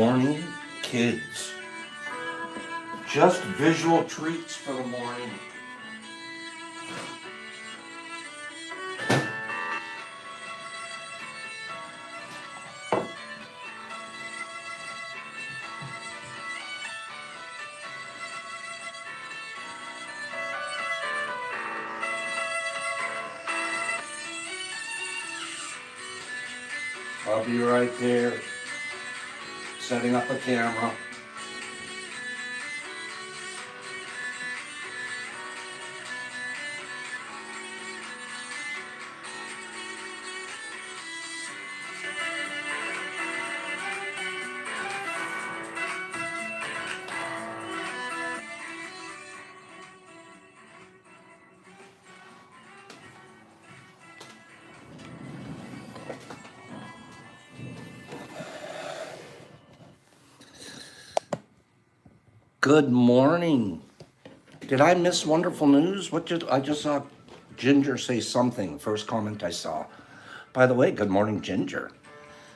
morning, kids. Just visual treats for the morning. I'll be right there, setting up a camera. Good morning. Did I miss wonderful news? I just saw Ginger say something, first comment I saw. By the way, good morning, Ginger.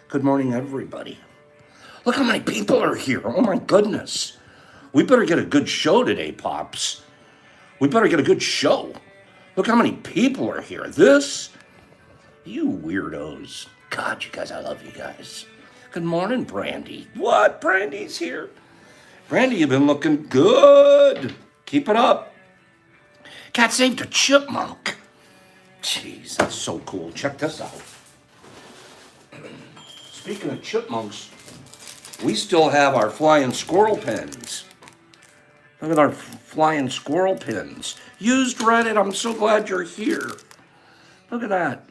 Good morning, everybody. Look how many people are here. Oh my goodness. We better get a good show today, Pops. We better get a good show. Look how many people are here. You weirdos. God, you guys, I love you guys. Good morning, Brandy. What? Brandy's here. Brandy, you've been looking good. Keep it up. Cat saved a chipmunk. Jeez, that's so cool. Check this out. Speaking of chipmunks, we still have our flying squirrel pins. Look at our flying squirrel pins. Used Reddit, I'm so glad you're here. Look at that.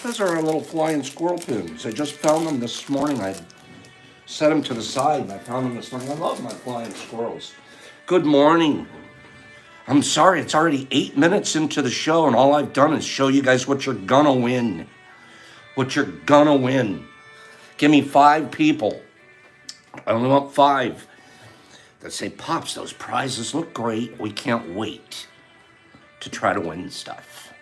Those are our little flying squirrel pins. I just found them this morning. I set them to the side and I found them this morning. I love my flying squirrels. Good morning. I'm sorry, it's already 8 minutes into the show and all I've done is show you guys what you're gonna win. What you're gonna win. Give me 5 people. I only want 5 that say, Pops, those prizes look great. We can't wait to try to win stuff.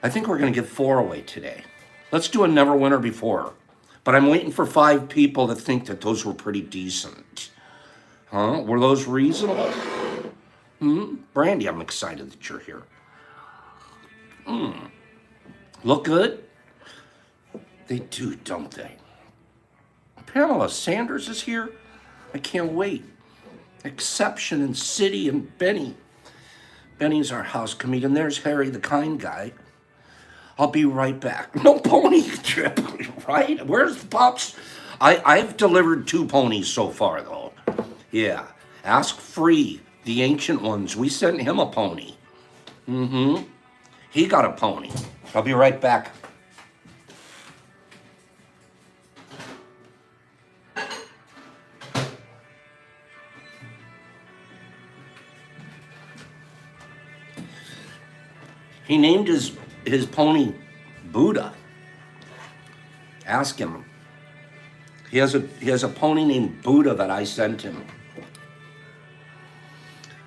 I think we're gonna give 4 away today. Let's do a never winner before. But I'm waiting for 5 people that think that those were pretty decent. Huh? Were those reasonable? Brandy, I'm excited that you're here. Look good? They do, don't they? Pamela Sanders is here. I can't wait. Exception and City and Benny. Benny's our house comedian. There's Harry, the kind guy. I'll be right back. No pony trip, right? Where's the Pops? I've delivered 2 ponies so far, though. Yeah. Ask Free, the ancient ones. We sent him a pony. He got a pony. I'll be right back. He named his pony Buddha. Ask him. He has a pony named Buddha that I sent him.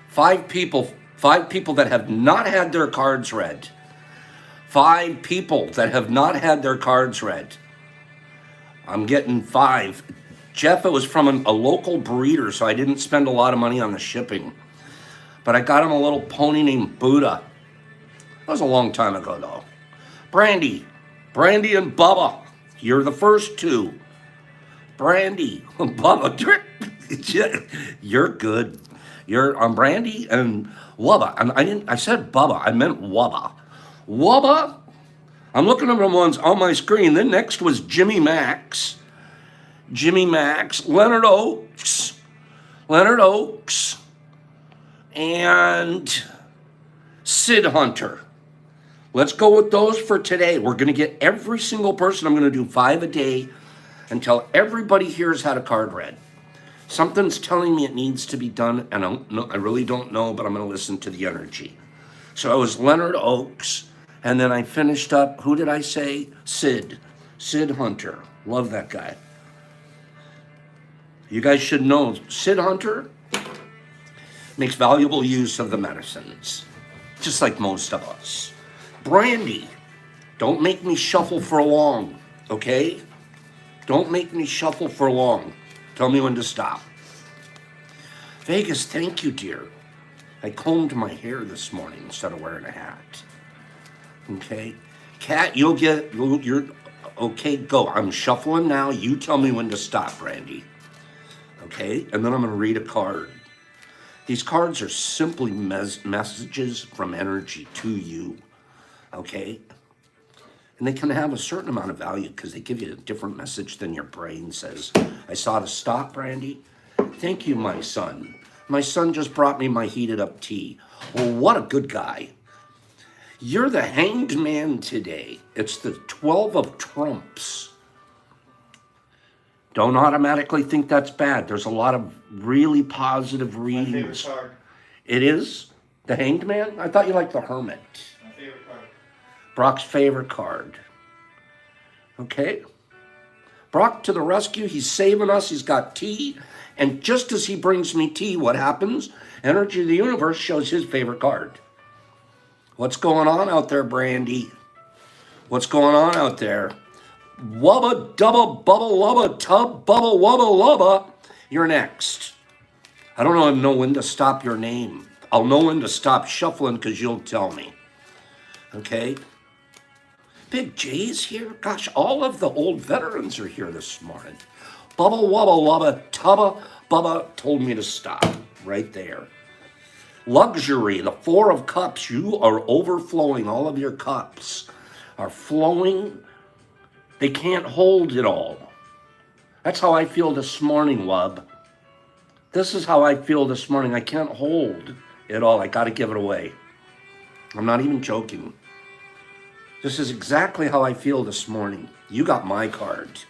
5 people that have not had their cards read. 5 people that have not had their cards read. I'm getting 5. Jeff, it was from a local breeder, so I didn't spend a lot of money on the shipping. But I got him a little pony named Buddha. That was a long time ago, though. Brandy and Bubba, you're the first 2. Brandy, Bubba, you're good. You're Brandy and Wubba. I said Bubba, I meant Wubba. Wubba, I'm looking at the ones on my screen. Then next was Jimmy Max, Leonard Oaks, and Sid Hunter. Let's go with those for today. We're going to get every single person. I'm going to do 5 a day until everybody here has had a card read. Something's telling me it needs to be done, and I really don't know, but I'm going to listen to the energy. So it was Leonard Oaks, and then I finished up, who did I say? Sid Hunter. Love that guy. You guys should know, Sid Hunter makes valuable use of the medicines, just like most of us. Brandy, don't make me shuffle for long, okay? Don't make me shuffle for long. Tell me when to stop. Vegas, thank you, dear. I combed my hair this morning instead of wearing a hat. Okay? Cat, you're, okay, go. I'm shuffling now. You tell me when to stop, Brandy. Okay? And then I'm going to read a card. These cards are simply messages from energy to you. Okay? And they can have a certain amount of value because they give you a different message than your brain says. I saw to stop, Brandy. Thank you, my son. My son just brought me my heated up tea. Well, what a good guy. You're the hanged man today. It's the 12 of trumps. Don't automatically think that's bad. There's a lot of really positive readings. My favorite card. It is? The hanged man? I thought you liked the hermit. My favorite card. Brock's favorite card. Okay. Brock to the rescue. He's saving us. He's got tea. And just as he brings me tea, what happens? Energy of the universe shows his favorite card. What's going on out there, Brandy? What's going on out there? Wubba, dubba, bubba, lubba, tub, bubba, wubba, lubba. You're next. I don't know when to stop your name. I'll know when to stop shuffling because you'll tell me. Okay? Big J's here. Gosh, all of the old veterans are here this morning. Bubba, wubba, lubba, tubba, bubba told me to stop right there. Luxury, the 4 of cups. You are overflowing. All of your cups are flowing. They can't hold it all. That's how I feel this morning, Wub. This is how I feel this morning. I can't hold it all. I got to give it away. I'm not even joking. This is exactly how I feel this morning. You got my card.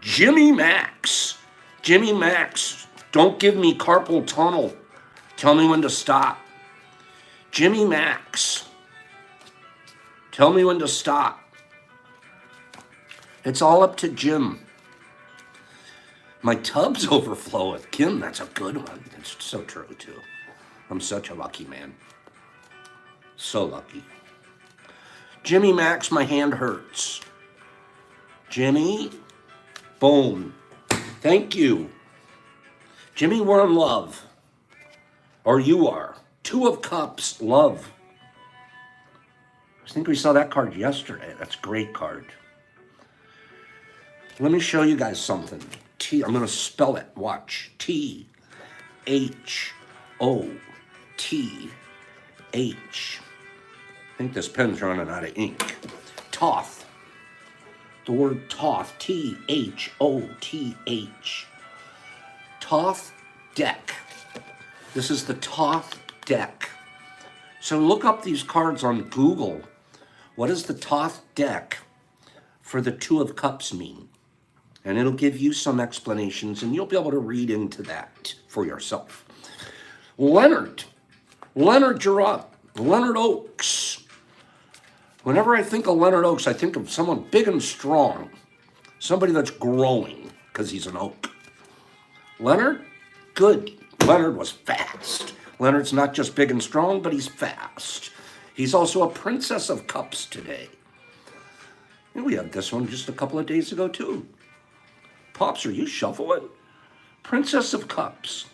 Jimmy Max. Jimmy Max, don't give me carpal tunnel. Tell me when to stop. Jimmy Max, tell me when to stop. It's all up to Jim. My tub's overflowing. Kim, that's a good one. That's so true, too. I'm such a lucky man. So lucky. Jimmy Max, my hand hurts. Jimmy, boom. Thank you. Jimmy, we're in love. Or you are. 2 of cups, love. I think we saw that card yesterday. That's a great card. Let me show you guys something. I'm going to spell it. Watch. T-H-O-T-H. I think this pen's running out of ink. Toth. The word Toth. T-H-O-T-H. Toth deck. This is the Toth deck. So look up these cards on Google. What does the Toth deck for the 2 of cups mean? And it'll give you some explanations, and you'll be able to read into that for yourself. Leonard. Leonard, you're up. Leonard Oaks. Whenever I think of Leonard Oaks, I think of someone big and strong. Somebody that's growing, because he's an oak. Leonard? Good. Leonard was fast. Leonard's not just big and strong, but he's fast. He's also a Princess of Cups today. And we had this one just a couple of days ago, too. Pops, are you shuffling? Princess of Cups.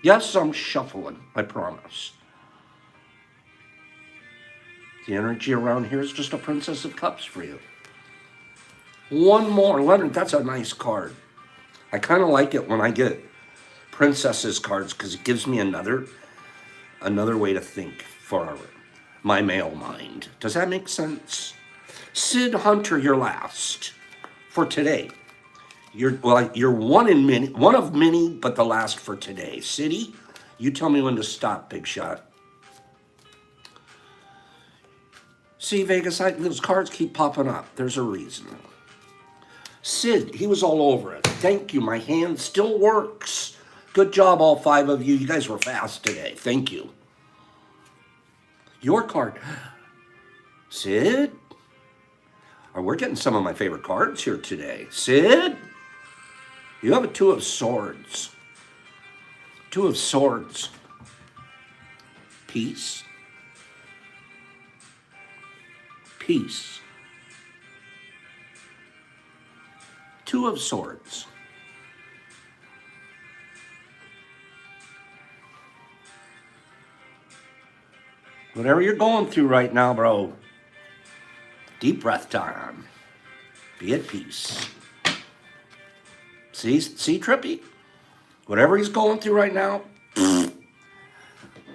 Yes, I'm shuffling, I promise. The energy around here is just a Princess of Cups for you. One more. Leonard, that's a nice card. I kind of like it when I get Princesses cards because it gives me another way to think for my male mind. Does that make sense? Sid Hunter, you're last for today. You're one of many, but the last for today. City, you tell me when to stop, big shot. See, Vegas, those cards keep popping up. There's a reason. Sid, he was all over it. Thank you. My hand still works. Good job, all 5 of you. You guys were fast today. Thank you. Your card. Sid? We're getting some of my favorite cards here today. Sid? You have a 2 of Swords. 2 of Swords. Peace. Peace. Two of Swords. Whatever you're going through right now, bro, deep breath time. Be at peace. See, Trippy? Whatever he's going through right now,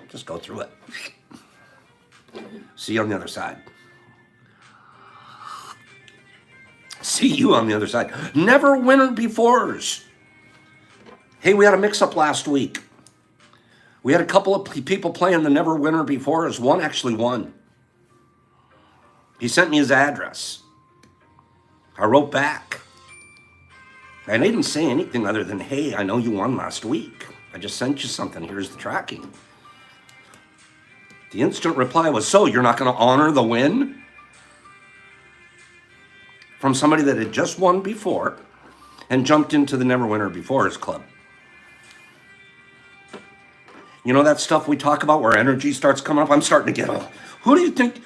just go through it. See you on the other side. See you on the other side. Never winner befores. Hey, we had a mix-up last week. We had a couple of people playing the never winner befores. One actually won. He sent me his address. I wrote back. And I didn't say anything other than, hey, I know you won last week. I just sent you something. Here's the tracking. The instant reply was, so you're not going to honor the win? From somebody that had just won before and jumped into the Never Winner Befores Club. You know that stuff we talk about where energy starts coming up? I'm starting to get, who do you think?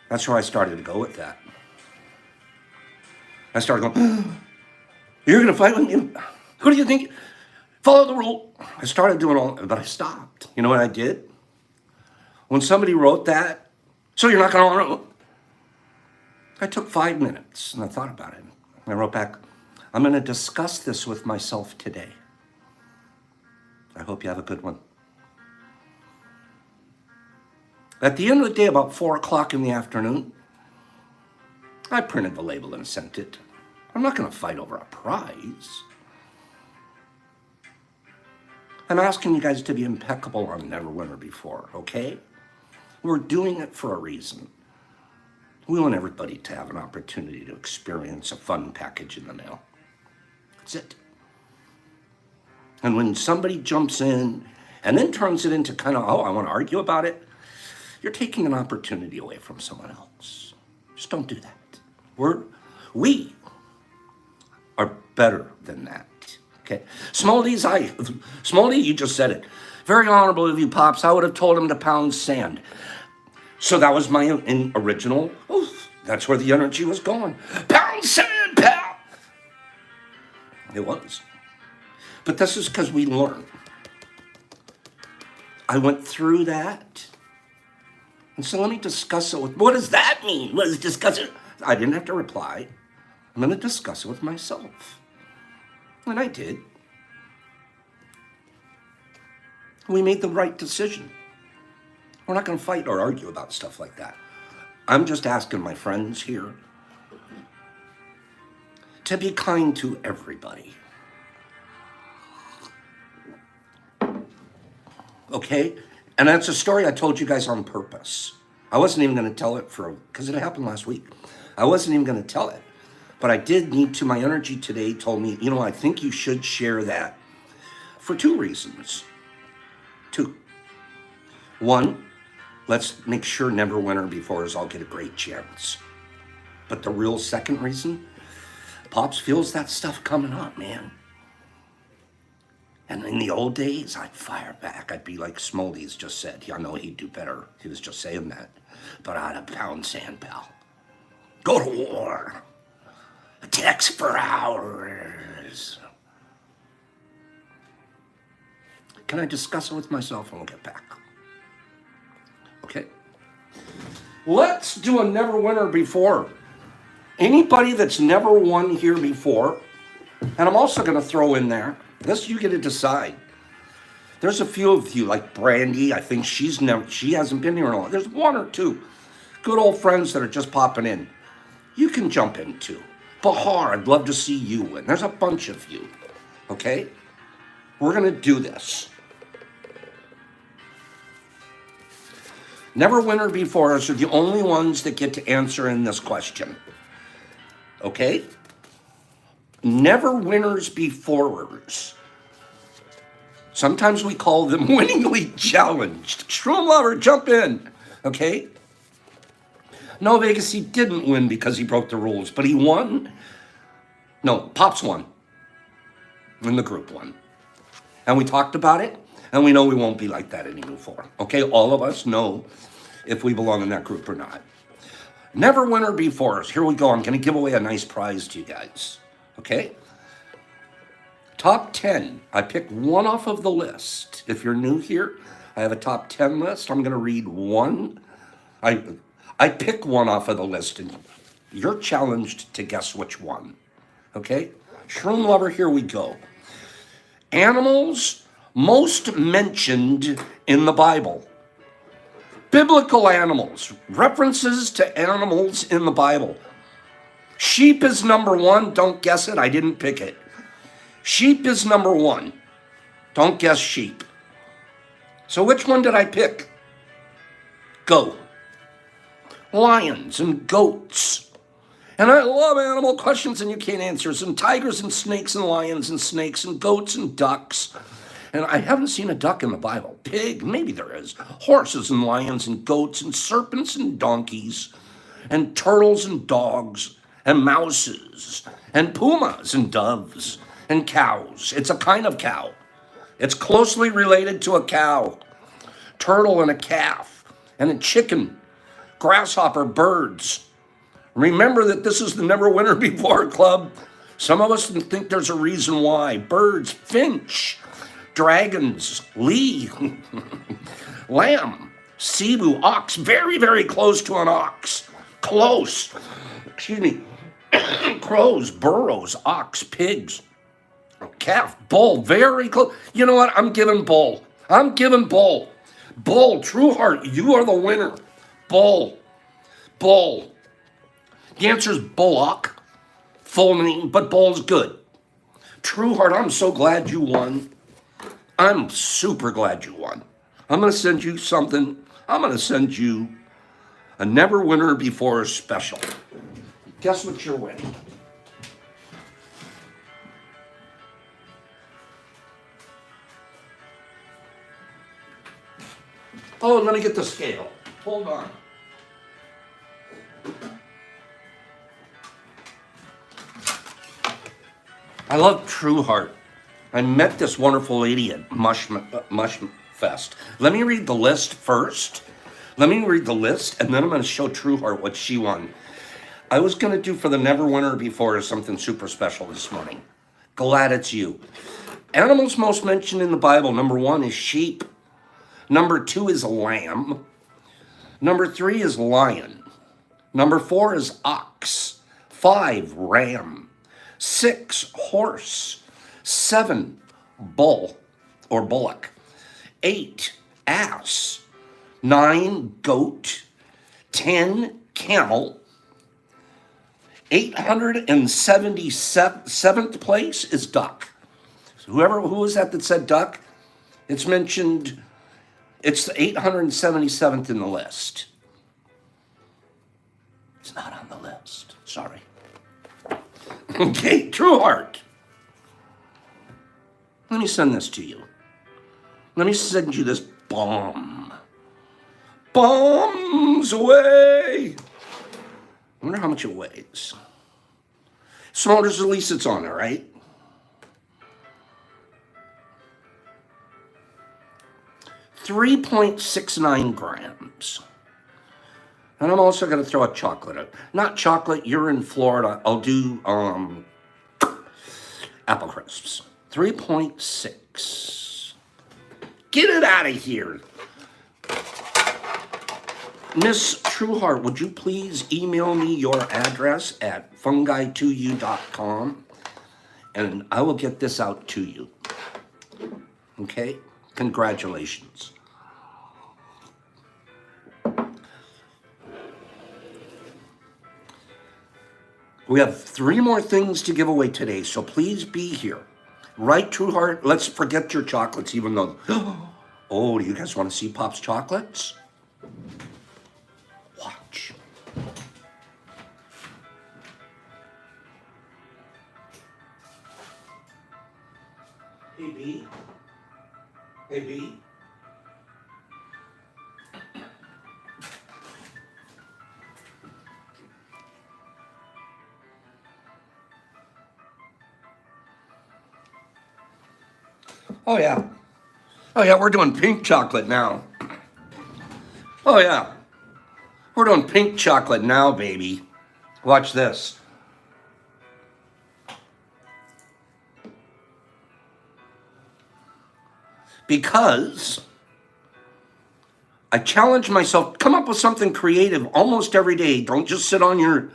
That's where I started to go with that. I started going, you're going to fight with me? Who do you think? Follow the rule. I started doing all, but I stopped. You know what I did? When somebody wrote that, so you're not going to honor it? I took 5 minutes and I thought about it. I wrote back, I'm going to discuss this with myself today. I hope you have a good one. At the end of the day, about 4 o'clock in the afternoon, I printed the label and sent it. I'm not going to fight over a prize. I'm asking you guys to be impeccable on Never Winner Before, okay? We're doing it for a reason. We want everybody to have an opportunity to experience a fun package in the mail. That's it. And when somebody jumps in and then turns it into kind of, oh, I want to argue about it, you're taking an opportunity away from someone else. Just don't do that. We are better than that. Okay. Smoldy, you just said it. Very honorable of you, Pops. I would have told him to pound sand. So that was my original. That's where the energy was going. Pound sand, pal. It was. But this is because we learned. I went through that. And so let me discuss it with, what does that mean? Let's discuss it. I didn't have to reply. I'm going to discuss it with myself. And I did. We made the right decision. We're not going to fight or argue about stuff like that. I'm just asking my friends here to be kind to everybody. Okay? And that's a story I told you guys on purpose. I wasn't even going to tell it because it happened last week. I wasn't even going to tell it. But I did need to. My energy today told me, I think you should share that for 2 reasons. 2. 1, let's make sure Never Winner Befores all get a great chance. But the real second reason, Pops feels that stuff coming up, man. And in the old days, I'd fire back. I'd be like Smoldy's just said. I know he'd do better. He was just saying that. But I'd have pound sand, pal. Go to war. Attacks for hours. Can I discuss it with myself and we'll get back? Okay. Let's do a Never Winner Before. Anybody that's never won here before, and I'm also going to throw in there, this you get to decide. There's a few of you, like Brandy, I think she hasn't been here in a while. There's 1 or 2 good old friends that are just popping in. You can jump in too. Bahar, I'd love to see you win. There's a bunch of you, okay? We're going to do this. Never Winner Befores are the only ones that get to answer in this question, okay? Never Winners Beforers. Sometimes we call them winningly challenged. Shroom Lover, jump in, okay? No, Vegas, he didn't win because he broke the rules, but he won. No, Pops won. And the group won. And we talked about it, and we know we won't be like that anymore. Okay, all of us know if we belong in that group or not. Never Winner Befores. Here we go. I'm going to give away a nice prize to you guys. Okay? Top 10. I picked one off of the list. If you're new here, I have a top 10 list. I'm going to read one. I pick one off of the list, and you're challenged to guess which one. Okay? Shroom lover, here we go. Animals most mentioned in the Bible. Biblical animals, references to animals in the Bible. Sheep is number one. Don't guess it. I didn't pick it. Sheep is number one. Don't guess sheep. So which one did I pick? Go. Lions and goats. And I love animal questions and you can't answer. Some tigers and snakes and lions and snakes and goats and ducks. And I haven't seen a duck in the Bible. Pig, maybe there is. Horses and lions and goats and serpents and donkeys and turtles and dogs and mouses and pumas and doves and cows. It's a kind of cow. It's closely related to a cow. Turtle and a calf and a chicken, grasshopper, birds. Remember that this is the Never Winter Before Club. Some of us think there's a reason why. Birds, finch, dragons, lee, lamb, cebu, ox, very, very close to an ox. Close. Excuse me. Crows, burros, ox, pigs, calf, bull, very close. You know what? I'm giving bull. I'm giving bull. Bull, True Heart, you are the winner. Bull. Bull. The answer is bullock. Full name, but bull's good. True Heart, I'm so glad you won. I'm super glad you won. I'm going to send you something. I'm going to send you a Never Winter Before special. Guess what you're winning? Oh, let me get the scale. Hold on. I love True Heart. I met this wonderful lady at Mush Fest. Let me read the list first. Let me read the list, and then I'm going to show True Heart what she won. I was going to do for the Never Winter Before something super special this morning. Glad it's you. Animals most mentioned in the Bible, number 1 is sheep. Number 2 is lamb. Number 3 is lion. Number 4 is ox. 5, ram. 6, horse. 7, bull or bullock. 8, ass. 9, goat. 10, camel. 877th place is duck. Who was that said duck? It's mentioned, it's the 877th in the list. It's not on the list. Sorry. Okay, True Heart. Let me send this to you. Let me send you this bomb. Bombs away. I wonder how much it weighs. Smaller, at least it's on there, right? .69 grams. And I'm also going to throw a chocolate out. Not chocolate, you're in Florida. I'll do apple crisps. 3.6. Get it out of here. Miss Trueheart, would you please email me your address at fungi2u.com and I will get this out to you. Okay? Congratulations. We have 3 more things to give away today, so please be here. Right, Trueheart? Let's forget your chocolates, even though... Oh, do you guys want to see Pop's chocolates? Watch. Hey, B. Hey, B. Oh, yeah. Oh, yeah, we're doing pink chocolate now. Oh, yeah. We're doing pink chocolate now, baby. Watch this. because I challenge myself, come up with something creative almost every day. Don't just sit on your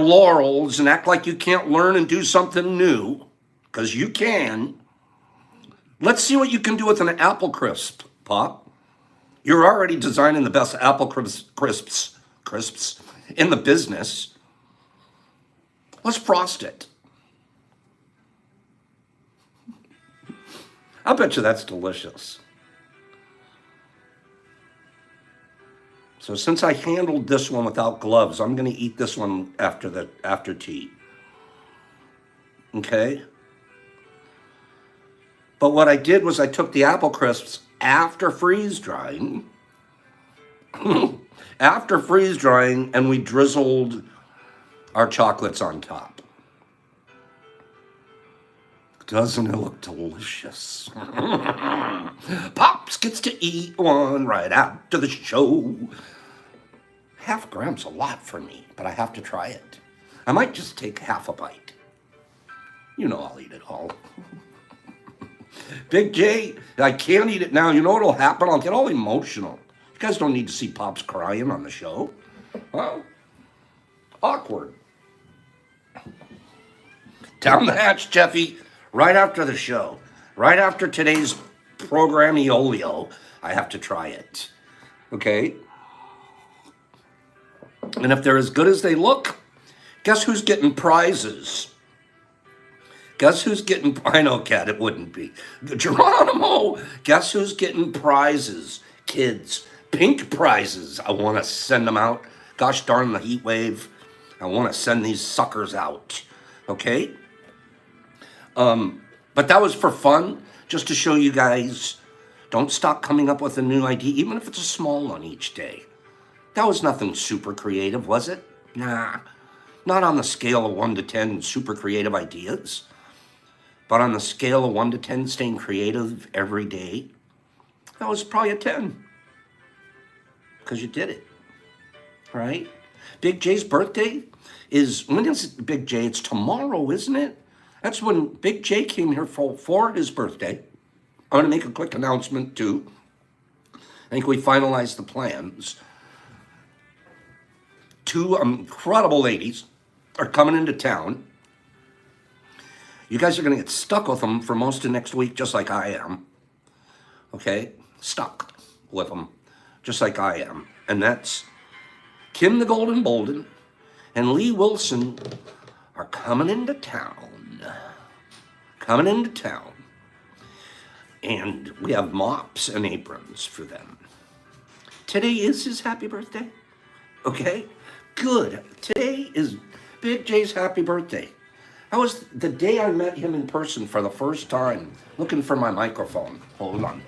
laurels and act like you can't learn and do something new, because you can. Let's see what you can do with an apple crisp, Pop. You're already designing the best apple crisps in the business. Let's frost it. I bet you that's delicious. So since I handled this one without gloves, I'm going to eat this one after tea. Okay? But what I did was I took the apple crisps after freeze drying, and we drizzled our chocolates on top. Doesn't it look delicious? Pops gets to eat one right after the show. Half a gram's a lot for me, but I have to try it. I might just take half a bite. You know I'll eat it all. Big J, I can't eat it now. You know what'll happen? I'll get all emotional. You guys don't need to see Pops crying on the show. Well, awkward. Down the hatch, Jeffy. Right after the show, right after today's programmolio, I have to try it. Okay? And if they're as good as they look, guess who's getting prizes? Guess who's getting, I know, Kat, it wouldn't be. Geronimo, guess who's getting prizes? Kids, pink prizes. I want to send them out. Gosh darn the heat wave. I want to send these suckers out. Okay? But that was for fun, just to show you guys, don't stop coming up with a new idea, even if it's a small one each day. That was nothing super creative, was it? Nah, not on the scale of 1 to 10 super creative ideas, but on the scale of 1 to 10 staying creative every day, that was probably a 10, because you did it, right? Big J's birthday is, when is Big J? It's tomorrow, isn't it? That's when Big J came here for his birthday. I'm going to make a quick announcement, too. I think we finalized the plans. 2 incredible ladies are coming into town. You guys are going to get stuck with them for most of next week, just like I am. Okay? Stuck with them, just like I am. And that's Kim the Golden Bolden and Lee Wilson are coming into town. And we have mops and aprons for them. Today is his happy birthday. Okay? Good. Today is Big J's happy birthday. That was the day I met him in person for the first time, looking for my microphone. Hold on.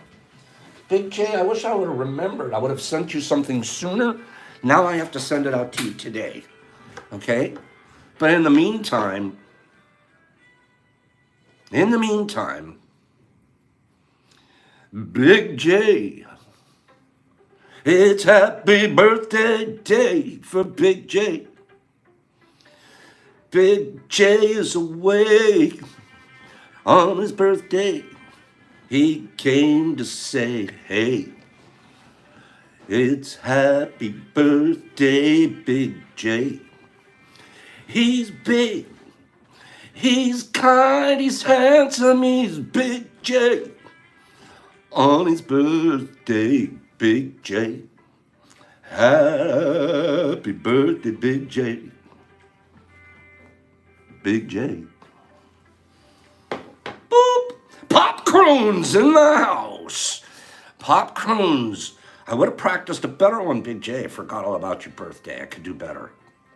Big J, I wish I would have remembered. I would have sent you something sooner. Now I have to send it out to you today. Okay? But in the meantime, Big J, it's happy birthday day for Big J. Big J is away on his birthday. He came to say, hey, it's happy birthday, Big J. He's big. He's kind, he's handsome, he's Big J. On his birthday, Big J. Happy birthday, Big J. Big J. Boop! Pop Croons in the house. Pop Croons. I would have practiced a better one, Big J. I forgot all about your birthday. I could do better.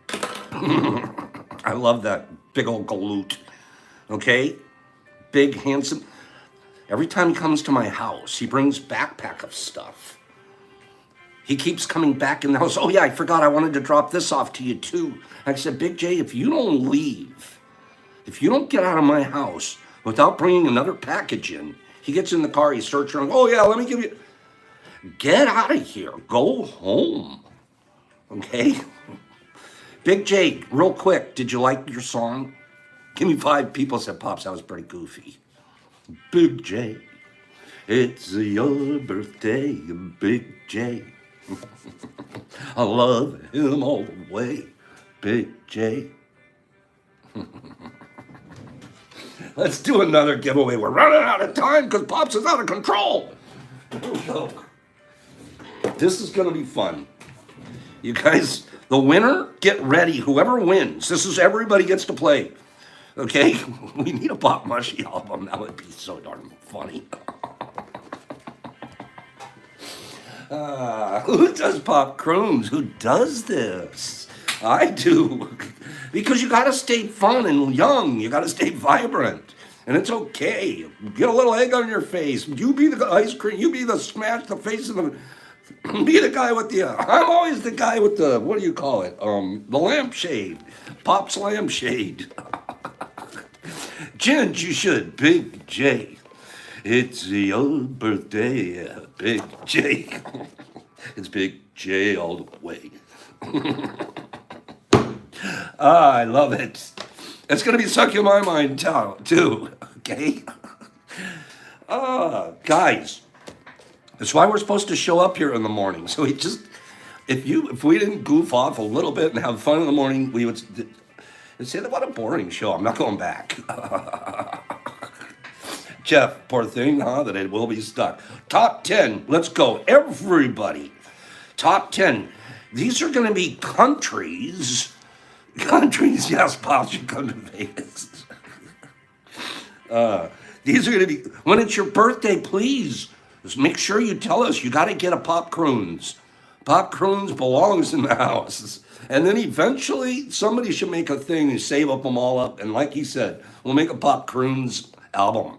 I love that big old galoot. Okay? Big, handsome. Every time he comes to my house, he brings backpack of stuff. He keeps coming back in the house. Oh, yeah, I forgot I wanted to drop this off to you, too. I said, Big J, if you don't leave, if you don't get out of my house without bringing another package in, he gets in the car, he starts running. Oh, yeah, let me give you. Get out of here. Go home. Okay? Big J, real quick, did you like your song? Give me 5 people said, Pops, that was pretty goofy. Big J, It's your birthday, Big J. I love him all the way, Big J. Let's do another giveaway. We're running out of time because Pops is out of control. Here we go. This is going to be fun. You guys, the winner, get ready. Whoever wins, this is everybody gets to play. Okay? We need a Pop Mushy album. That would be so darn funny. Who does Pop Croons? Who does this? I do. Because you got to stay fun and young. You got to stay vibrant. And it's okay. Get a little egg on your face. You be the ice cream. You be the smash the face of the... Be the guy with the... I'm always the guy with the... What do you call it? The lampshade. Pop's lampshade. Ginge, you should. Big J. It's your birthday, Big J. It's Big J all the way. I love it. It's going to be stuck in my mind too, okay? Guys, that's why we're supposed to show up here in the morning. So if we didn't goof off a little bit and have fun in the morning, we would say, what a boring show. I'm not going back. Jeff, poor thing, huh? That it will be stuck. Top 10. Let's go. Everybody. Top 10. These are going to be countries. Countries, yes, Pops, you come to Vegas. These are going to be, when it's your birthday, please, just make sure you tell us. You got to get a Pop Croons. Pop Croons belongs in the house. And then eventually, somebody should make a thing and save up them all up. And like he said, we'll make a Pop Croons album.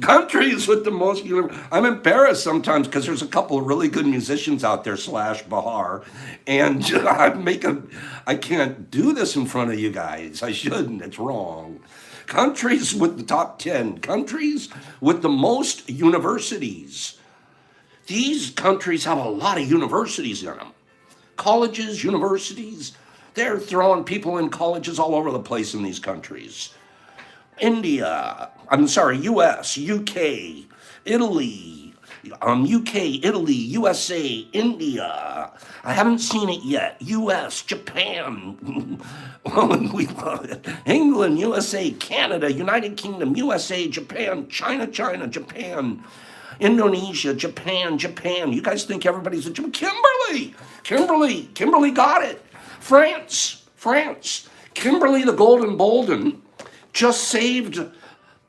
Countries with the most... I'm embarrassed sometimes because there's a couple of really good musicians out there, /Bahar, and I can't do this in front of you guys. I shouldn't. It's wrong. Countries with the top 10. Countries with the most universities. These countries have a lot of universities in them. Colleges, universities. They're throwing people in colleges all over the place in these countries. US, UK, Italy, UK, Italy, USA, India. I haven't seen it yet. US, Japan. We love it. England, USA, Canada, United Kingdom, USA, Japan, China, Japan. Indonesia, Japan. You guys think everybody's a Kimberly got it. France. Kimberly the Golden Bolden just saved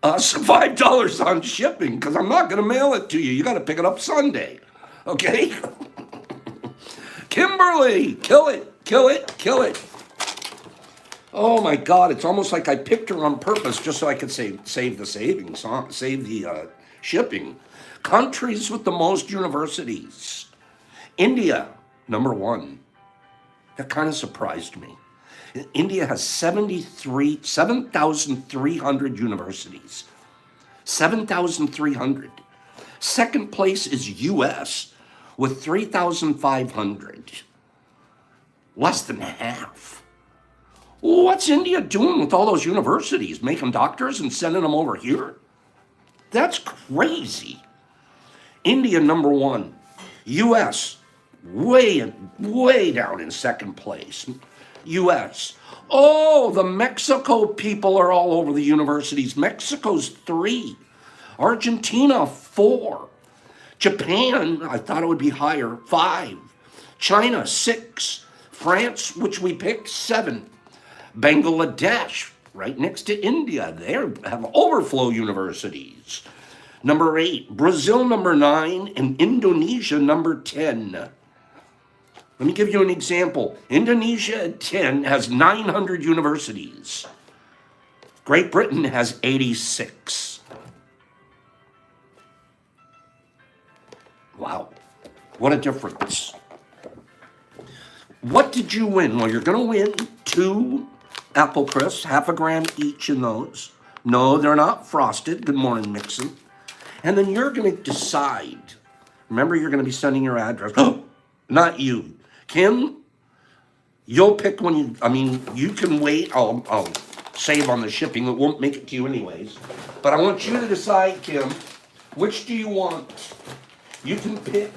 us $5 on shipping because I'm not going to mail it to you. You got to pick it up Sunday. Okay? Kimberly, kill it. Oh my God, it's almost like I picked her on purpose just so I could save the savings, save the shipping. Countries with the most universities. India, number 1. That kind of surprised me. India has 7,300 universities. 7,300. Second place is US with 3,500. Less than half. What's India doing with all those universities? Making doctors and sending them over here? That's crazy. India, number 1. US, way down in second place. US. Oh, the Mexico people are all over the universities. Mexico's 3. Argentina, 4. Japan, I thought it would be higher, 5. China, 6. France, which we picked, 7. Bangladesh, right next to India, they have overflow universities. Number 8. Brazil, number 9. And Indonesia, number 10. Let me give you an example. Indonesia at 10 has 900 universities. Great Britain has 86. Wow, what a difference. What did you win? Well, you're going to win 2 Apple Crisps, half a gram each in those. No, they're not frosted. Good morning, Nixon. And then you're going to decide. Remember, you're going to be sending your address. Not you. Kim, you'll pick when you can wait. I'll save on the shipping. It won't make it to you anyways. But I want you to decide, Kim, which do you want? You can pick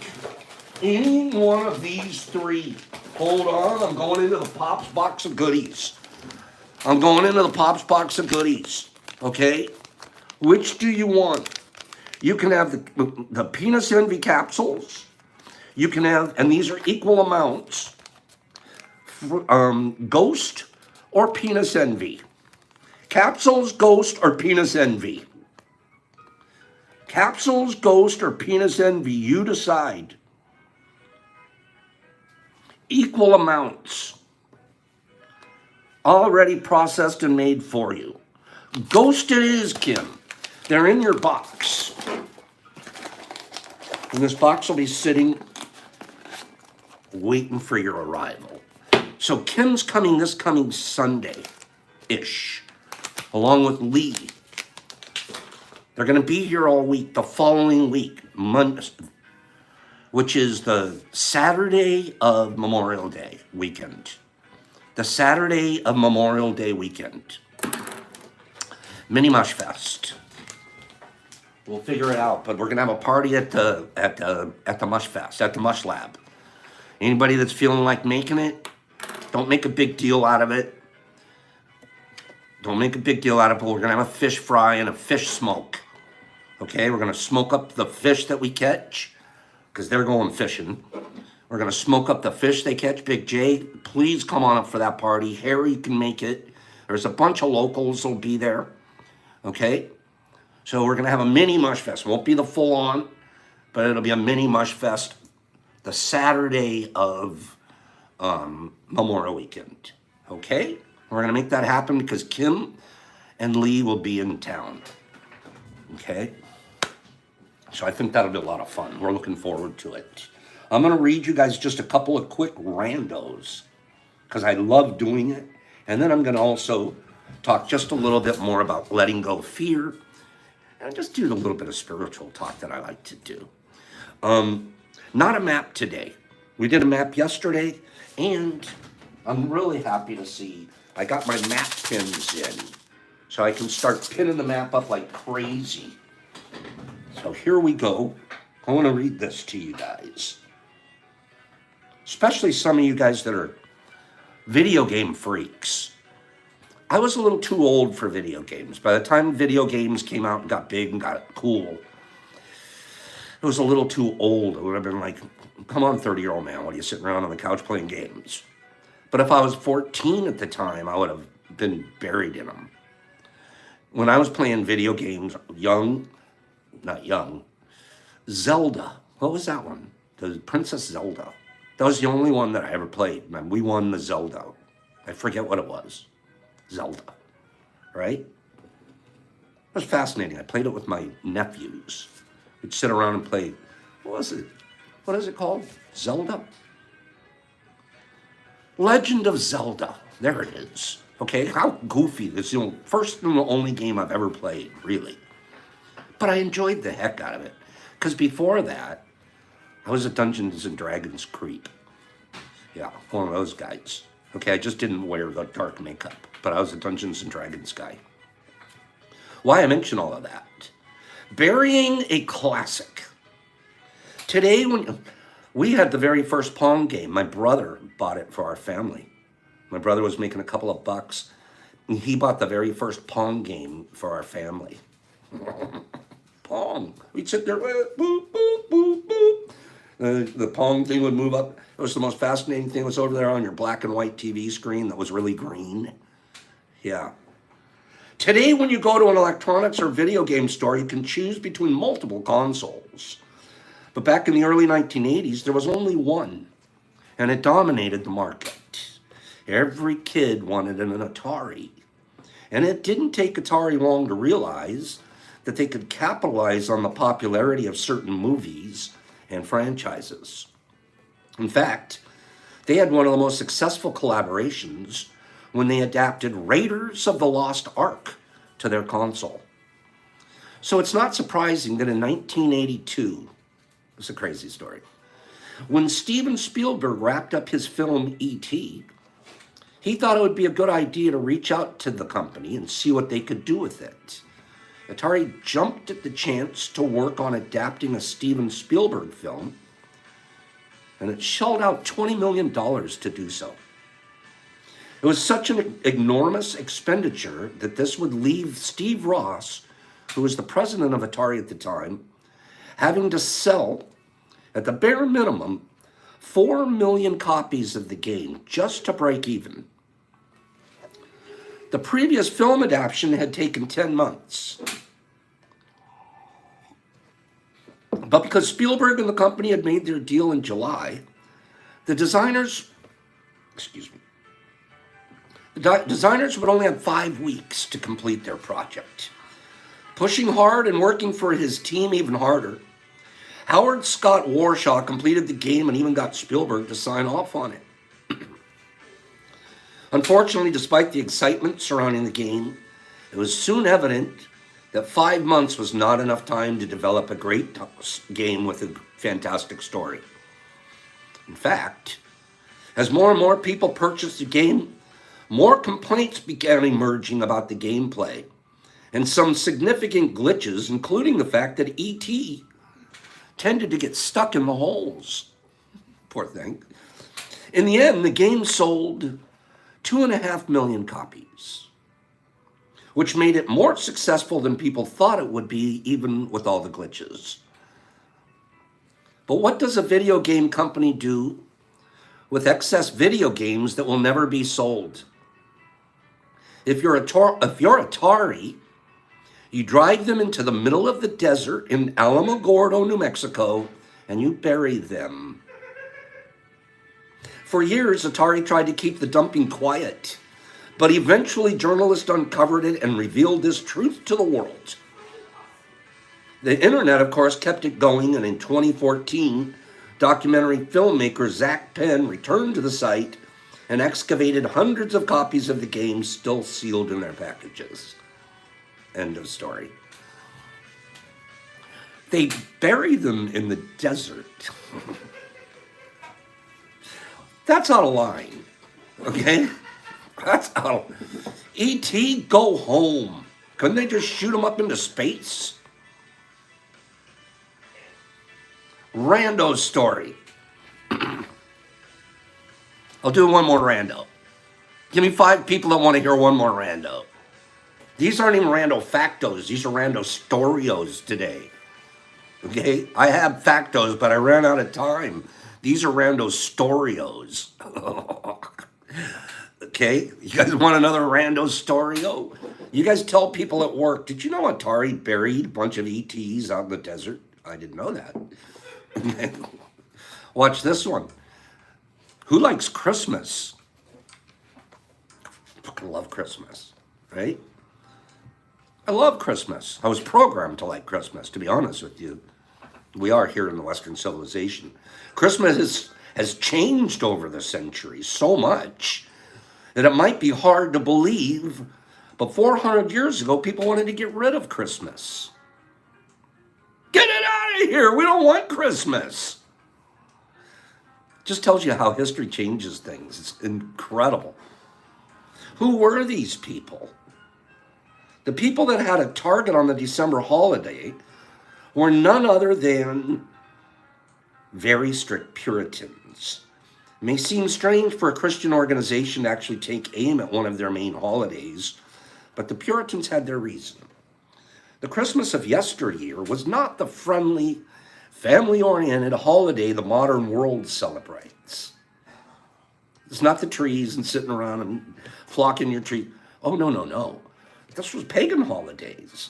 any one of these three. Hold on, I'm going into the Pops box of goodies. I'm going into the Pops box of goodies, okay? Which do you want? You can have the Penis Envy capsules. You can have, and these are equal amounts, Ghost or Penis Envy. Capsules, Ghost, or Penis Envy. Capsules, Ghost, or Penis Envy, you decide. Equal amounts. Already processed and made for you. Ghost it is, Kim. They're in your box. And this box will be sitting, waiting for your arrival. So Kim's coming this coming Sunday-ish, along with Lee. They're going to be here all week, the following week, Monday, which is the Saturday of Memorial Day weekend. The Saturday of Memorial Day weekend. Mini Mush Fest. We'll figure it out, but we're gonna have a party at the Mush Fest, at the Mush Lab. Anybody that's feeling like making it, don't make a big deal out of it. Don't make a big deal out of it, but we're gonna have a fish fry and a fish smoke. Okay, we're gonna smoke up the fish that we catch, because they're going fishing. We're gonna smoke up the fish they catch. Big J, please come on up for that party. Harry can make it. There's a bunch of locals that'll be there. Okay? So we're gonna have a mini Mush Fest. It won't be the full on, but it'll be a mini Mush Fest the Saturday of Memorial Weekend. Okay? We're gonna make that happen because Kim and Lee will be in town. Okay? So I think that'll be a lot of fun. We're looking forward to it. I'm gonna read you guys just a couple of quick randos because I love doing it. And then I'm gonna also talk just a little bit more about letting go of fear. And just do a little bit of spiritual talk that I like to do. Not a map today. We did a map yesterday, and I'm really happy to see I got my map pins in. So I can start pinning the map up like crazy. So here we go. I want to read this to you guys. Especially some of you guys that are video game freaks. I was a little too old for video games. By the time video games came out and got big and got cool, it was a little too old. It would have been like, come on, 30-year-old man, what are you sitting around on the couch playing games? But if I was 14 at the time, I would have been buried in them. When I was playing video games, not young, Zelda. What was that one? The Princess Zelda. That was the only one that I ever played. Man, we won the Zelda. I forget what it was. Zelda, right? It was fascinating. I played it with my nephews. We'd sit around and play, what was it? What is it called? Zelda? Legend of Zelda. There it is. Okay, how goofy. This is the first and the only game I've ever played, really. But I enjoyed the heck out of it. Because before that, I was a Dungeons and Dragons creep. Yeah, one of those guys. Okay, I just didn't wear the dark makeup, but I was a Dungeons and Dragons guy. Why I mention all of that? Burying a classic. Today, when we had the very first Pong game, my brother bought it for our family. My brother was making a couple of bucks, and he bought the very first Pong game for our family. Pong. We'd sit there, boop, boop, boop, boop. The Pong thing would move up. It was the most fascinating thing. It was over there on your black and white TV screen that was really green. Yeah. Today, when you go to an electronics or video game store, you can choose between multiple consoles. But back in the early 1980s, there was only one, and it dominated the market. Every kid wanted an Atari. And it didn't take Atari long to realize that they could capitalize on the popularity of certain movies and franchises. In fact, they had one of the most successful collaborations when they adapted Raiders of the Lost Ark to their console. So it's not surprising that in 1982, it's a crazy story, when Steven Spielberg wrapped up his film E.T., He thought it would be a good idea to reach out to the company and see what they could do with it. Atari jumped at the chance to work on adapting a Steven Spielberg film, and it shelled out $20 million to do so. It was such an enormous expenditure that this would leave Steve Ross, who was the president of Atari at the time, having to sell, at the bare minimum, 4 million copies of the game just to break even. The previous film adaptation had taken 10 months. But because Spielberg and the company had made their deal in July, the designers would only have 5 weeks to complete their project. Pushing hard and working for his team even harder, Howard Scott Warshaw completed the game and even got Spielberg to sign off on it. Unfortunately, despite the excitement surrounding the game, it was soon evident that 5 months was not enough time to develop a great game with a fantastic story. In fact, as more and more people purchased the game, more complaints began emerging about the gameplay, and some significant glitches, including the fact that E.T. tended to get stuck in the holes. Poor thing. In the end, the game sold 2.5 million copies, which made it more successful than people thought it would be, even with all the glitches. But what does a video game company do with excess video games that will never be sold? If you're Atari, you drive them into the middle of the desert in Alamogordo, New Mexico, and you bury them. For years, Atari tried to keep the dumping quiet, but eventually journalists uncovered it and revealed this truth to the world. The internet, of course, kept it going, and in 2014, documentary filmmaker Zach Penn returned to the site and excavated hundreds of copies of the game still sealed in their packages. End of story. They bury them in the desert. That's out of line, okay? That's out. E.T., go home. Couldn't they just shoot him up into space? Rando story. I'll do one more rando. Give me 5 people that want to hear one more rando. These aren't even rando factos. These are rando storios today. Okay? I have factos, but I ran out of time. These are rando storios. Okay? You guys want another rando storio? You guys tell people at work, did you know Atari buried a bunch of ETs out in the desert? I didn't know that. Watch this one. Who likes Christmas? Fucking love Christmas, right? I love Christmas. I was programmed to like Christmas, to be honest with you. We are here in the Western civilization. Christmas has changed over the centuries so much that it might be hard to believe, but 400 years ago, people wanted to get rid of Christmas. Get it out of here! We don't want Christmas! Just tells you how history changes things. It's incredible. Who were these people? The people that had a target on the December holiday were none other than very strict Puritans. It may seem strange for a Christian organization to actually take aim at one of their main holidays, but the Puritans had their reason. The Christmas of yesteryear was not the friendly, family-oriented holiday the modern world celebrates. It's not the trees and sitting around and flocking your tree. Oh, no. This was pagan holidays.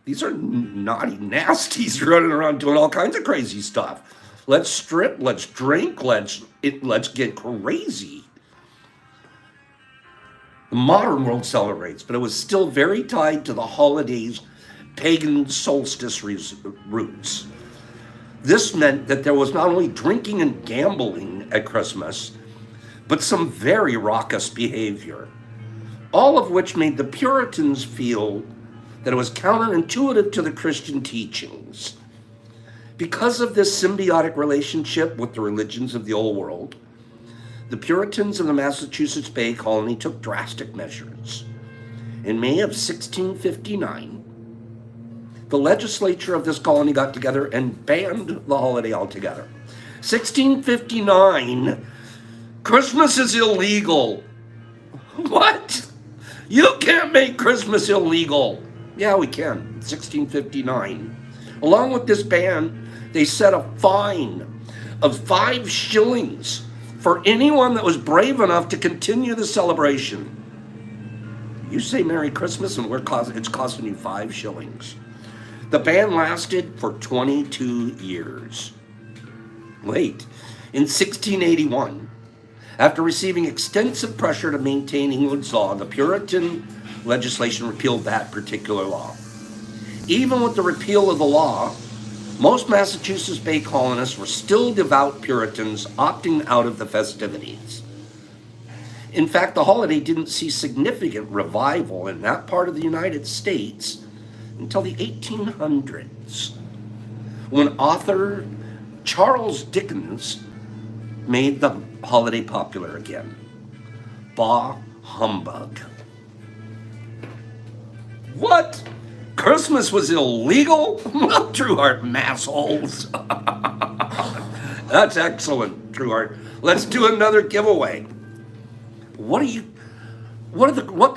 These are naughty nasties running around doing all kinds of crazy stuff. Let's strip, let's drink, let's get crazy. The modern world celebrates, but it was still very tied to the holiday's pagan solstice roots. This meant that there was not only drinking and gambling at Christmas, but some very raucous behavior, all of which made the Puritans feel that it was counterintuitive to the Christian teachings. Because of this symbiotic relationship with the religions of the old world, the Puritans of the Massachusetts Bay Colony took drastic measures. In May of 1659, the legislature of this colony got together and banned the holiday altogether. 1659, Christmas is illegal. What? You can't make Christmas illegal. Yeah, we can. 1659. Along with this ban, they set a fine of 5 shillings for anyone that was brave enough to continue the celebration. You say Merry Christmas and it's costing you 5 shillings. The ban lasted for 22 years. Wait, in 1681, after receiving extensive pressure to maintain England's law, the Puritan legislation repealed that particular law. Even with the repeal of the law, most Massachusetts Bay colonists were still devout Puritans, opting out of the festivities. In fact, the holiday didn't see significant revival in that part of the United States until the 1800s, when author Charles Dickens made the holiday popular again. Bah humbug. What? Christmas was illegal? Well, Trueheart, massholes. That's excellent, Trueheart. Let's do another giveaway. What the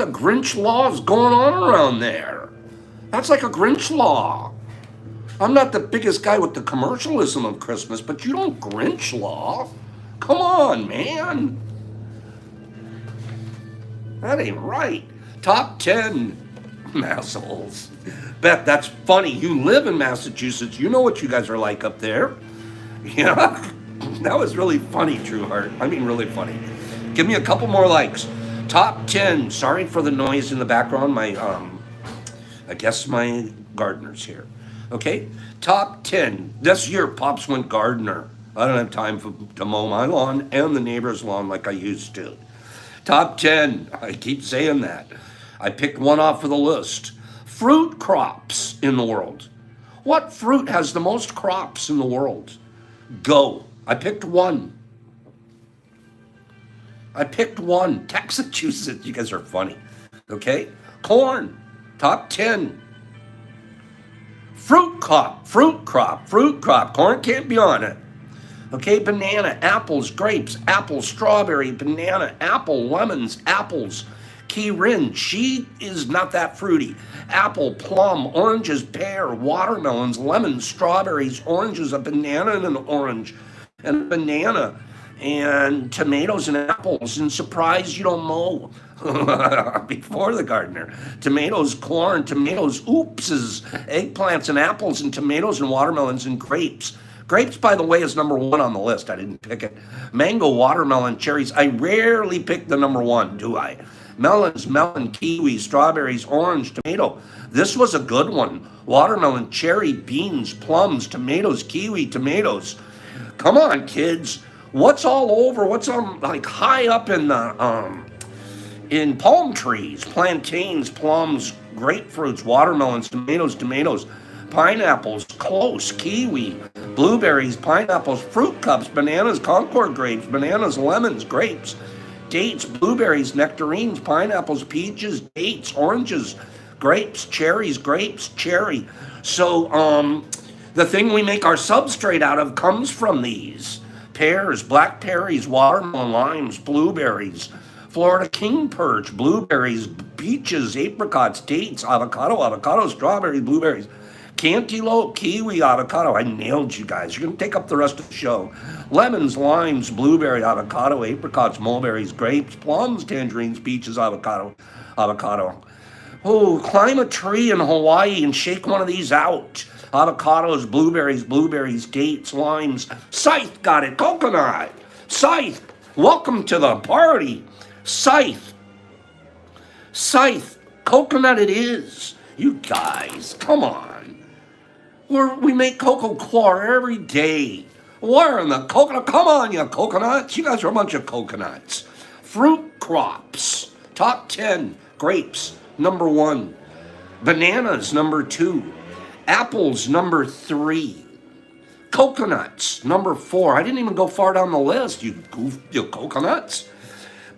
Grinch law is going on around there? That's like a Grinch law. I'm not the biggest guy with the commercialism of Christmas, but you don't Grinch law. Come on, man. That ain't right. Top 10 massholes. Beth, that's funny. You live in Massachusetts. You know what you guys are like up there. Yeah, that was really funny, Trueheart. I mean, really funny. Give me a couple more likes. Top 10. Sorry for the noise in the background. I guess my gardener's here. Okay, top 10. This year, Pops went gardener. I don't have time to mow my lawn and the neighbor's lawn like I used to. Top 10. I keep saying that. I picked one off of the list. Fruit crops in the world. What fruit has the most crops in the world? Go. I picked one. Massachusetts. You guys are funny. Okay? Corn. Top 10. Fruit crop. Corn can't be on it. Okay, banana, apples, grapes, apple, strawberry, banana, apple, lemons, apples, kirin. She is not that fruity. Apple, plum, oranges, pear, watermelons, lemons, strawberries, oranges, a banana and an orange, and a banana, and tomatoes and apples. And surprise, you don't mow before the gardener. Tomatoes, corn, tomatoes, oopses, eggplants and apples and tomatoes and watermelons and grapes. Grapes, by the way, is number 1 on the list. I didn't pick it. Mango, watermelon, cherries. I rarely pick the number 1, do I? Melons, melon, kiwi, strawberries, orange, tomato. This was a good one. Watermelon, cherry, beans, plums, tomatoes, kiwi, tomatoes. Come on, kids. What's all over? What's on like high up in the in palm trees? Plantains, plums, grapefruits, watermelons, tomatoes, pineapples, close, kiwi, blueberries, pineapples, fruit cups, bananas, Concord grapes, bananas, lemons, grapes, dates, blueberries, nectarines, pineapples, peaches, dates, oranges, grapes, cherries, cherry. So the thing we make our substrate out of comes from these. Pears, blackberries, watermelon, limes, blueberries, Florida king perch, blueberries, peaches, apricots, dates, avocado, strawberries, blueberries, cantaloupe, kiwi, avocado. I nailed you guys. You're going to take up the rest of the show. Lemons, limes, blueberry, avocado, apricots, mulberries, grapes, plums, tangerines, peaches, avocado. Oh, climb a tree in Hawaii and shake one of these out. Avocados, blueberries, dates, limes. Scythe got it. Coconut. Scythe. Welcome to the party. Scythe. Coconut it is. You guys, come on. We make cocoa coir every day. Where in the coconut? Come on, you coconuts. You guys are a bunch of coconuts. Fruit crops. Top 10. Grapes, number 1. Bananas, number 2. Apples, number 3. Coconuts, number 4. I didn't even go far down the list, you coconuts.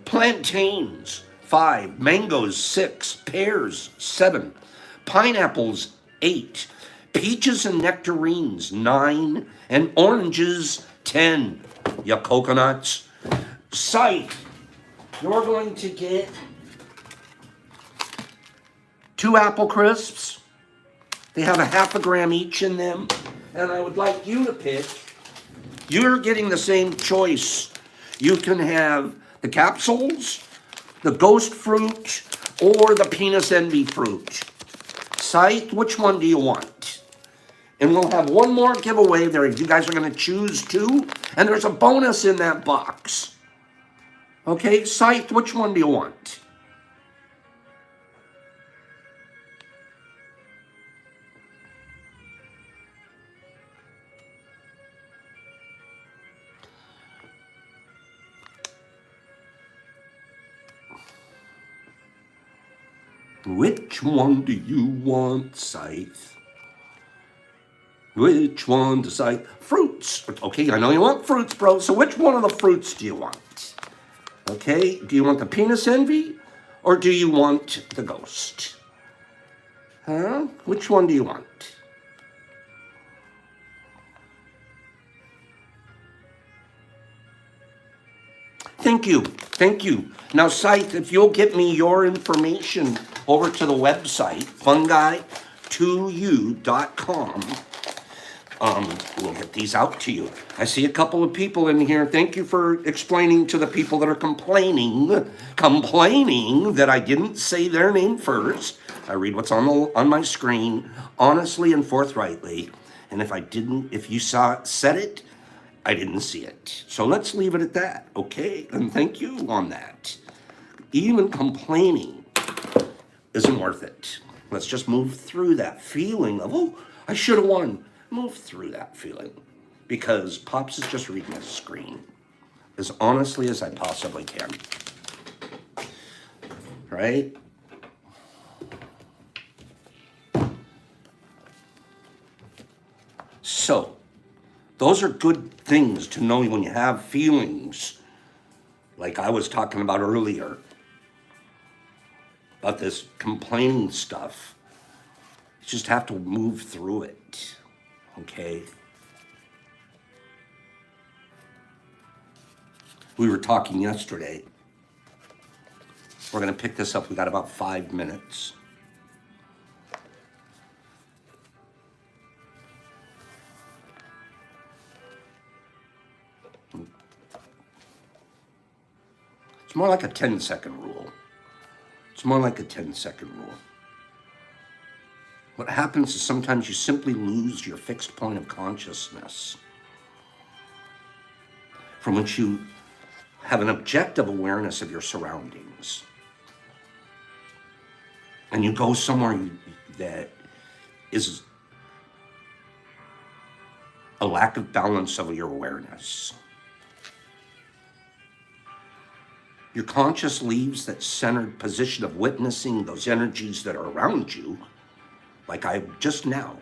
Plantains, 5. Mangoes, 6. Pears, 7. Pineapples, 8. Peaches and nectarines, 9. And oranges, 10. You coconuts. Scythe, you're going to get 2 apple crisps. They have a half a gram each in them. And I would like you to pick. You're getting the same choice. You can have the capsules, the ghost fruit, or the penis envy fruit. Scythe, which one do you want? And we'll have one more giveaway there. You guys are going to choose 2. And there's a bonus in that box. Okay, Scythe, which one do you want? Which one do you want, Scythe? Which one to Scythe? Fruits. Okay, I know you want fruits, bro. So which one of the fruits do you want? Okay, do you want the penis envy or do you want the ghost? Huh? Which one do you want? Thank you. Thank you. Now, Scythe, if you'll get me your information over to the website, fungi2u.com, we'll get these out to you. I see a couple of people in here. Thank you for explaining to the people that are complaining that I didn't say their name first. I read what's on my screen honestly and forthrightly. And if you said it, I didn't see it. So let's leave it at that, okay? And thank you on that. Even complaining isn't worth it. Let's just move through that feeling of, oh, I should have won. Move through that feeling. Because Pops is just reading his screen as honestly as I possibly can. Right? So, those are good things to know when you have feelings, like I was talking about earlier, about this complaining stuff. You just have to move through it, okay? We were talking yesterday. We're going to pick this up. We got about 5 minutes. It's more like a 10-second rule. It's more like a 10-second rule. What happens is sometimes you simply lose your fixed point of consciousness from which you have an objective awareness of your surroundings. And you go somewhere that is a lack of balance of your awareness. Your conscious leaves that centered position of witnessing those energies that are around you, like I just now.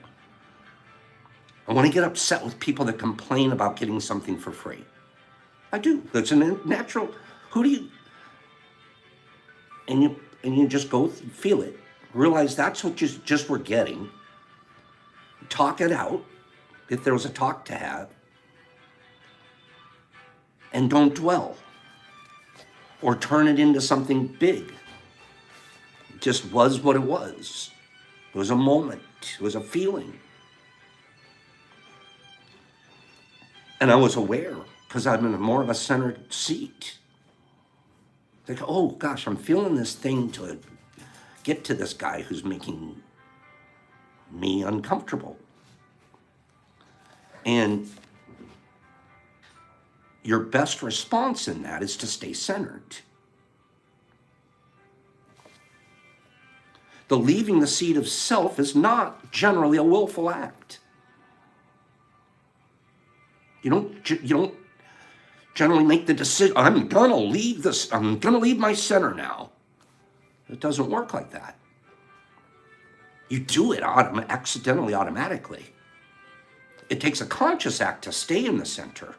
I want to get upset with people that complain about getting something for free. I do. That's a natural. Who do you? And you just go feel it. Realize that's what just we're getting. Talk it out, if there was a talk to have, and don't dwell. Or turn it into something big. It just was what it was. It was a moment. It was a feeling. And I was aware because I'm in more of a centered seat. Like, oh gosh, I'm feeling this thing to get to this guy who's making me uncomfortable. And your best response in that is to stay centered. The leaving the seat of self is not generally a willful act. You don't generally make the decision, I'm gonna leave my center now. It doesn't work like that. You do it accidentally, automatically. It takes a conscious act to stay in the center.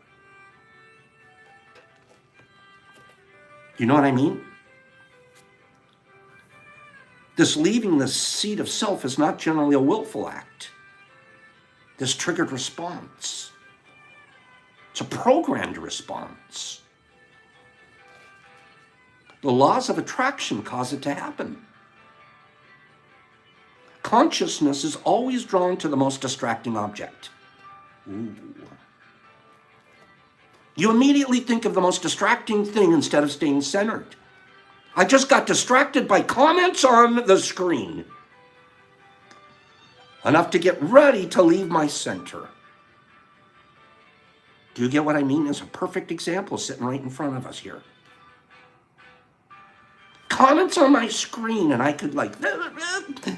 You know what I mean? This leaving the seat of self is not generally a willful act. This triggered response. It's a programmed response. The laws of attraction cause it to happen. Consciousness is always drawn to the most distracting object. Ooh. You immediately think of the most distracting thing instead of staying centered. I just got distracted by comments on the screen. Enough to get ready to leave my center. Do you get what I mean? There's a perfect example sitting right in front of us here. Comments on my screen, and I could like, and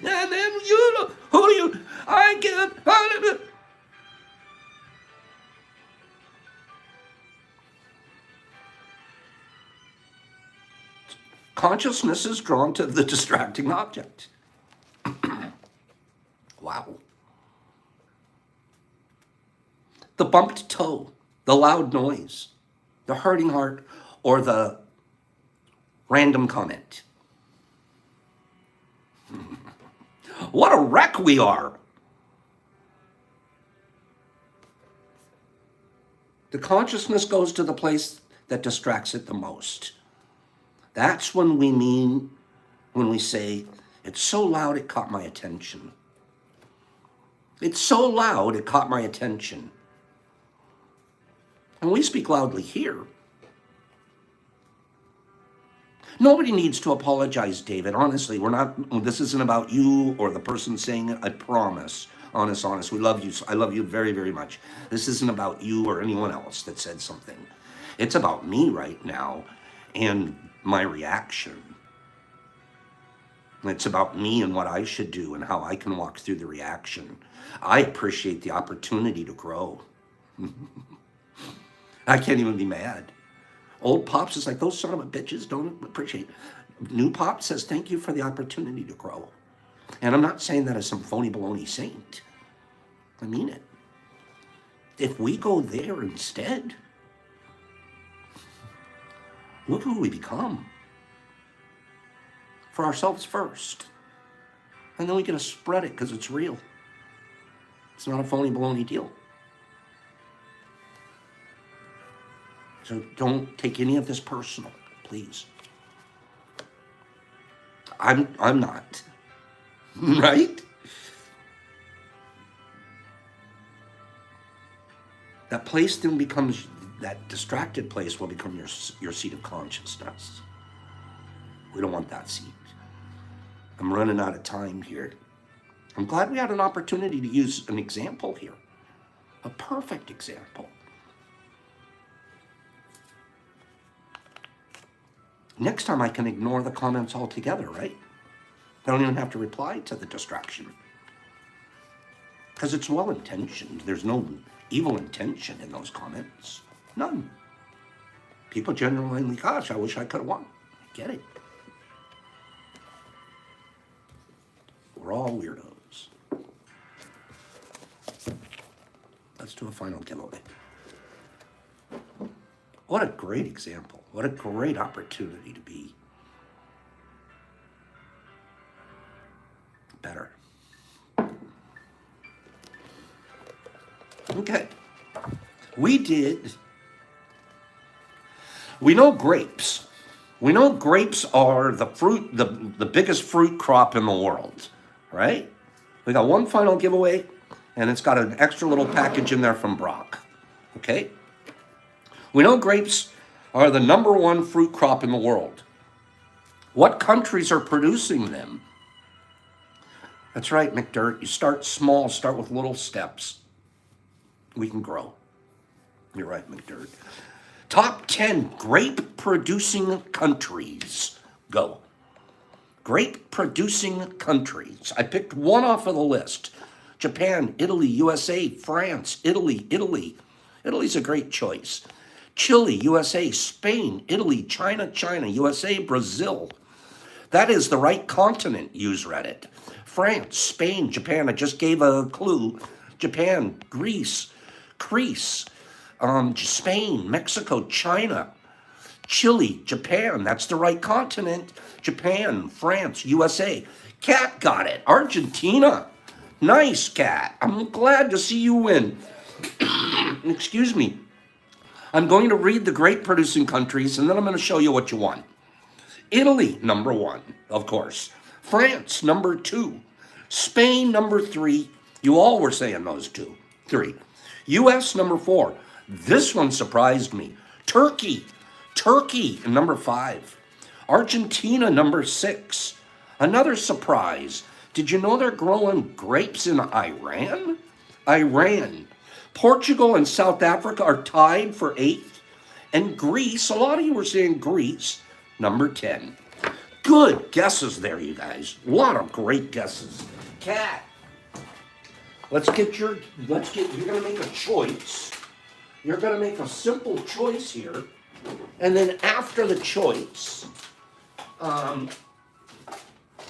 then you know, who you, I get, consciousness is drawn to the distracting object. Wow. The bumped toe, the loud noise, the hurting heart, or the random comment. What a wreck we are. The consciousness goes to the place that distracts it the most. That's when we mean, when we say, it's so loud it caught my attention. It's so loud it caught my attention. And we speak loudly here. Nobody needs to apologize, David. Honestly, this isn't about you or the person saying it. I promise. Honest. We love you. I love you very, very much. This isn't about you or anyone else that said something. It's about me right now and my reaction. It's about me and what I should do and how I can walk through the reaction. I appreciate the opportunity to grow. I can't even be mad. Old Pops is like, those son of a bitches don't appreciate. New Pop says, thank you for the opportunity to grow. And I'm not saying that as some phony baloney saint. I mean it. If we go there instead, look who we become. For ourselves first. And then we get to spread it because it's real. It's not a phony baloney deal. So don't take any of this personal, please. I'm not. Right? That place then becomes, that distracted place will become your seat of consciousness. We don't want that seat. I'm running out of time here. I'm glad we had an opportunity to use an example here. A perfect example. Next time I can ignore the comments altogether, right? I don't even have to reply to the distraction. Because it's well-intentioned. There's no evil intention in those comments. None. People genuinely, gosh, I wish I could have won. I get it. We're all weirdos. Let's do a final giveaway. What a great example. What a great opportunity to be better. Okay. We know grapes. We know grapes are the fruit, the biggest fruit crop in the world, right? We got one final giveaway, and it's got an extra little package in there from Brock, okay? We know grapes are the #1 fruit crop in the world. What countries are producing them? That's right, McDirt. You start small, start with little steps. We can grow. You're right, McDirt. Top 10 grape-producing countries. Go. Grape-producing countries. I picked one off of the list. Japan, Italy, USA, France, Italy. Italy's a great choice. Chile, USA, Spain, Italy, China, USA, Brazil. That is the right continent, use Reddit. France, Spain, Japan. I just gave a clue. Japan, Greece, Spain, Mexico, China, Chile, Japan, that's the right continent, Japan, France, USA. Cat got it. Argentina. Nice, Cat. I'm glad to see you win. Excuse me. I'm going to read the great producing countries, and then I'm going to show you what you won. Italy, number 1, of course. France, number 2. Spain, number 3. You all were saying those 2, 3. US, number 4. This one surprised me. Turkey, number 5. Argentina, number 6. Another surprise. Did you know they're growing grapes in Iran? Iran. Portugal and South Africa are tied for 8th. And Greece, a lot of you were saying Greece, number 10. Good guesses there, you guys. A lot of great guesses. Cat, you're gonna make a choice. You're gonna make a simple choice here. And then after the choice,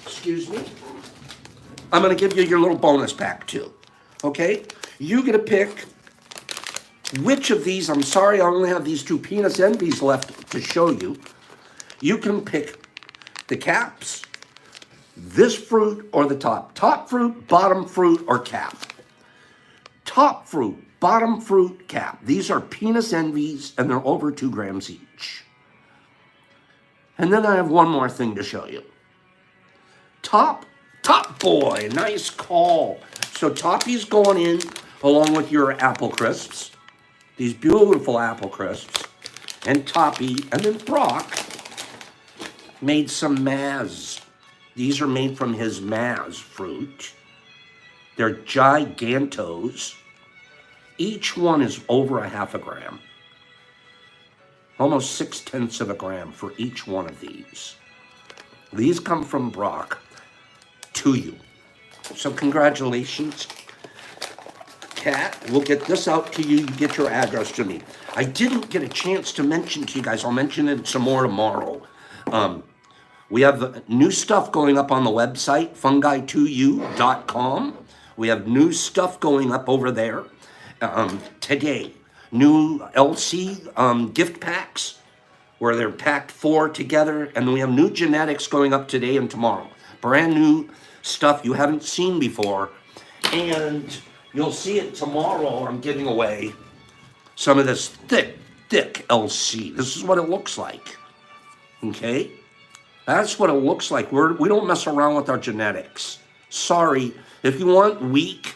excuse me, I'm gonna give you your little bonus pack too. Okay? You get to pick which of these. I'm sorry, I only have these 2 Penis Envies left to show you. You can pick the caps, this fruit or the top. Top fruit, bottom fruit, or cap. Top fruit, bottom fruit, cap. These are Penis Envies, and they're over 2 grams each. And then I have one more thing to show you. Top boy, nice call. So Toppy's going in along with your apple crisps. These beautiful apple crisps. And Toppy, and then Brock made some Maz. These are made from his Maz fruit. They're gigantos. Each one is over a half a gram. Almost 6/10 of a gram for each one of these. These come from Brock to you. So congratulations, Cat. We'll get this out to you. You get your address to me. I didn't get a chance to mention to you guys. I'll mention it some more tomorrow. We have new stuff going up on the website, fungi2u.com. We have new stuff going up over there today. New LC gift packs where they're packed 4 together. And we have new genetics going up today and tomorrow. Brand new stuff you haven't seen before. And you'll see it tomorrow. I'm giving away some of this thick LC. This is what it looks like. Okay? That's what it looks like. We don't mess around with our genetics. Sorry. If you want weak,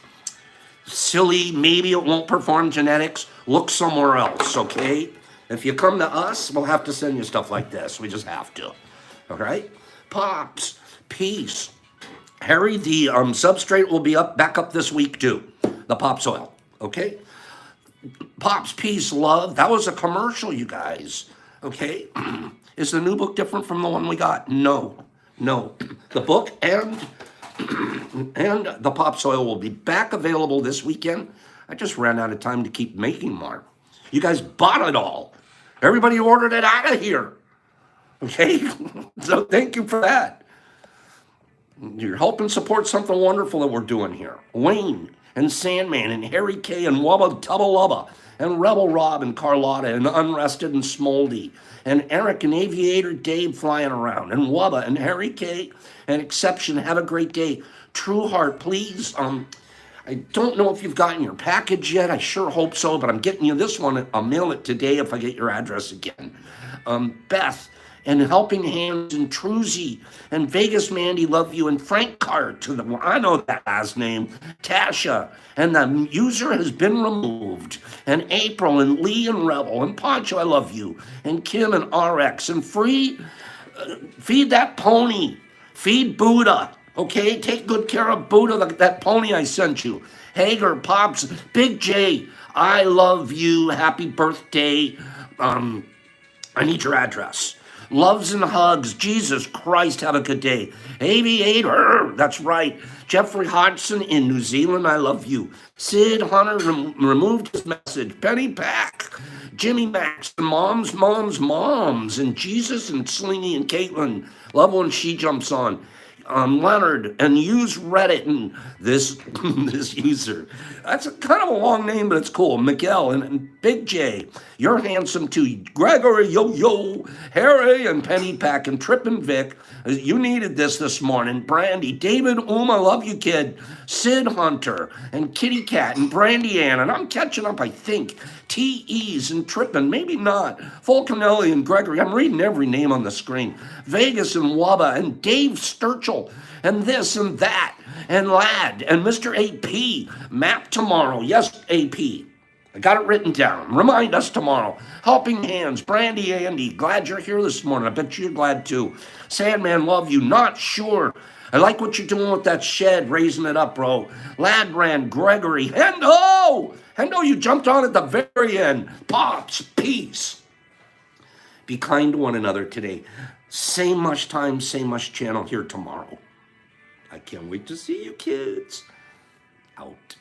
silly, maybe it won't perform genetics, look somewhere else, okay? If you come to us, we'll have to send you stuff like this. We just have to. All right? Pops, peace. Harry, the substrate will be back up this week too. The Pop Soil, okay? Pops, peace, love. That was a commercial, you guys, okay? Is the new book different from the one we got? No. The book and the Pop Soil will be back available this weekend. I just ran out of time to keep making more. You guys bought it all. Everybody ordered it out of here. Okay? So thank you for that. You're helping support something wonderful that we're doing here. Wayne and Sandman and Harry K and Wubba Tubba Lubba and Rebel Rob and Carlotta and Unrested and Smoldy and Eric and Aviator Dave flying around and Wubba and Harry K and Exception. Have a great day. True Heart, please. I don't know if you've gotten your package yet. I sure hope so, but I'm getting you this one. I'll mail it today if I get your address again. Beth and Helping Hands and Truzy and Vegas Mandy love you and Frank Cart to the I know that last name. Tasha and the user has been removed and April and Lee and Rebel and Poncho I love you and Kim and RX and Feed that pony. Feed Buddha. Okay, take good care of Buddha, that pony I sent you. Hager, Pops, Big J, I love you. Happy birthday. I need your address. Loves and hugs. Jesus Christ, have a good day. Aviator, that's right. Jeffrey Hodgson in New Zealand, I love you. Sid Hunter removed his message. Penny Pack. Jimmy Max, moms, and Jesus and Slingy and Caitlin. Love when she jumps on. Leonard, and use Reddit, and this this user. That's kind of a long name, but it's cool. Miguel and Big J, you're handsome too. Gregory, yo, Harry and Penny Pack and Trip and Vic, you needed this morning. Brandy, David, love you, kid. Sid Hunter and Kitty Cat and Brandy Ann, and I'm catching up, I think. T.E.'s and Trippin', maybe not. Fulcanelli and Gregory, I'm reading every name on the screen. Vegas and Wubba and Dave Sturchill and this and that and Lad and Mr. AP. Map tomorrow. Yes, AP. I got it written down. Remind us tomorrow. Helping Hands, Brandy Andy. Glad you're here this morning. I bet you're glad too. Sandman, love you. Not sure. I like what you're doing with that shed, raising it up, bro. Ladran, Gregory, Hendo! Hendo, you jumped on at the very end. Pops, peace. Be kind to one another today. Same much time, same much channel here tomorrow. I can't wait to see you kids. Out.